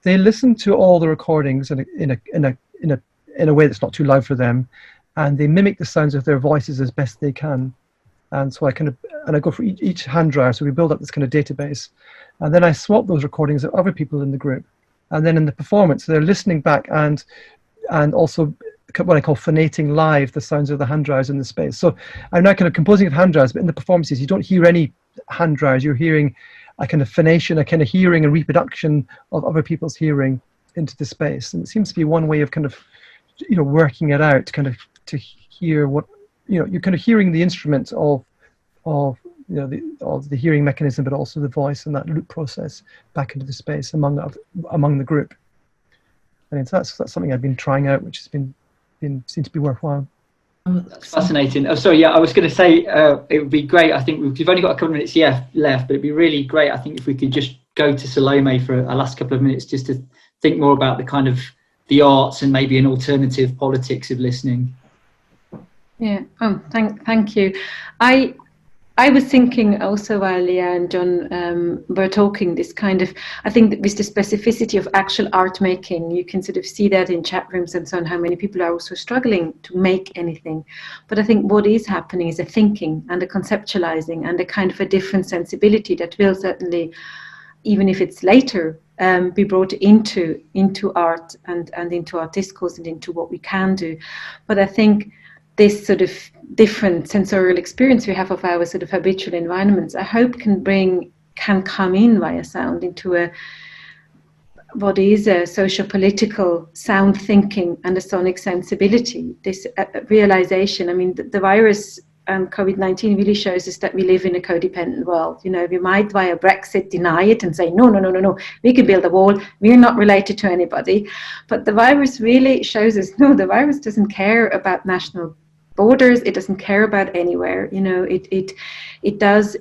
They listen to all the recordings in a way that's not too loud for them, and they mimic the sounds of their voices as best they can. And so I go for each hand dryer. So we build up this kind of database, and then I swap those recordings of other people in the group. And then in the performance, they're listening back and also what I call phonating live the sounds of the hand dryers in the space. So I'm now kind of composing of hand dryers, but in the performances, you don't hear any hand dryers. You're hearing a kind of phonation, a kind of hearing and reproduction of other people's hearing into the space. And it seems to be one way of kind of, working it out, kind of to hear what, you're kind of hearing the instruments of the hearing mechanism, but also the voice and that loop process back into the space among the group. And so that's something I've been trying out, which has been seemed to be worthwhile. That's fascinating. Oh, sorry, yeah, I was going to say it would be great. I think we've only got a couple of minutes left, but it'd be really great, I think, if we could just go to Salomé for our last couple of minutes, just to think more about the kind of the arts and maybe an alternative politics of listening. Yeah. Oh, thank you. I was thinking also while Leah and John were talking, this kind of, I think that with the specificity of actual art making, you can sort of see that in chat rooms and so on, how many people are also struggling to make anything. But I think what is happening is a thinking and a conceptualizing and a kind of a different sensibility that will certainly, even if it's later, be brought into art and into art discourse and into what we can do. But I think this sort of different sensorial experience we have of our sort of habitual environments, I hope can come in via sound into what is a socio-political sound thinking and a sonic sensibility. This realization, I mean, the virus and COVID-19 really shows us that we live in a codependent world. We might via Brexit deny it and say, no, we can build a wall, we're not related to anybody. But the virus really shows us, no, the virus doesn't care about national borders, it doesn't care about anywhere. It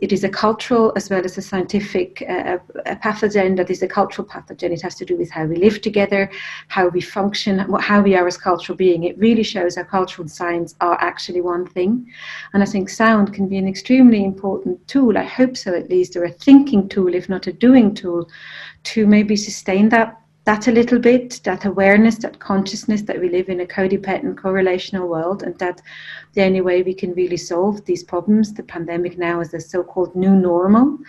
is a cultural as well as a scientific a pathogen that is a cultural pathogen. It has to do with how we live together, how we function, how we are as cultural being. It really shows how culture and science are actually one thing. And I think sound can be an extremely important tool, I hope so at least, or a thinking tool, if not a doing tool, to maybe sustain that a little bit, that awareness, that consciousness that we live in a codependent, correlational world, and that the only way we can really solve these problems, the pandemic now is the so-called new normal,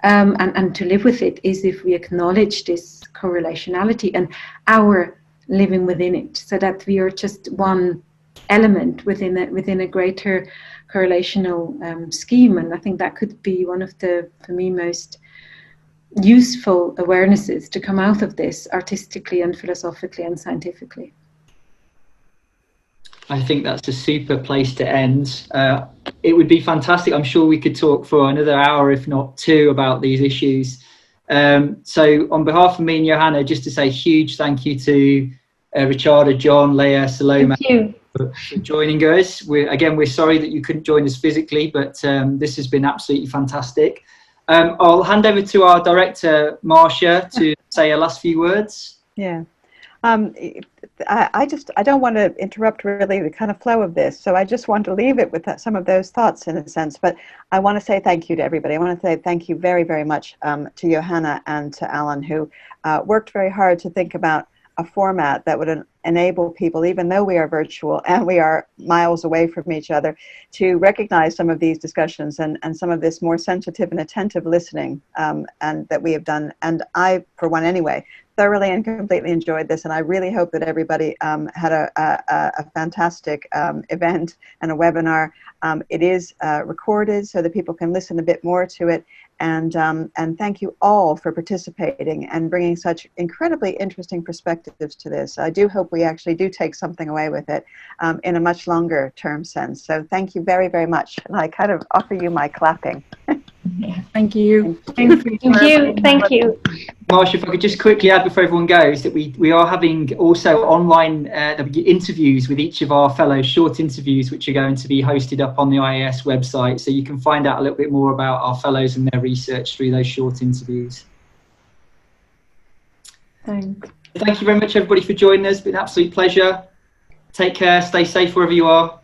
and to live with it is if we acknowledge this correlationality and our living within it, so that we are just one element within a greater correlational scheme. And I think that could be one of the, for me, most useful awarenesses to come out of this artistically and philosophically and scientifically. I think that's a super place to end. It would be fantastic. I'm sure we could talk for another hour, if not two, about these issues. So on behalf of me and Johanna, just to say huge thank you to Ricciarda, John, Leah, Salomé for joining us. We're sorry that you couldn't join us physically, but this has been absolutely fantastic. I'll hand over to our director, Marcia, to say a last few words. Yeah. I don't want to interrupt really the kind of flow of this, so I just want to leave it with some of those thoughts in a sense, but I want to say thank you to everybody. I want to say thank you very, very much to Johanna and to Alan, who worked very hard to think about a format that would enable people, even though we are virtual and we are miles away from each other, to recognize some of these discussions and some of this more sensitive and attentive listening and that we have done. And I, for one anyway, thoroughly and completely enjoyed this, and I really hope that everybody had a fantastic event and a webinar. It is recorded so that people can listen a bit more to it. And thank you all for participating and bringing such incredibly interesting perspectives to this. I do hope we actually do take something away with it in a much longer term sense. So thank you very, very much. And I kind of offer you my clapping. Thank you. Thank you. Marsha, if I could just quickly add before everyone goes that we are having also online interviews with each of our fellows, short interviews, which are going to be hosted up on the IAS website. So you can find out a little bit more about our fellows and their research through those short interviews. Thanks. Thank you very much, everybody, for joining us. It's been an absolute pleasure. Take care. Stay safe wherever you are.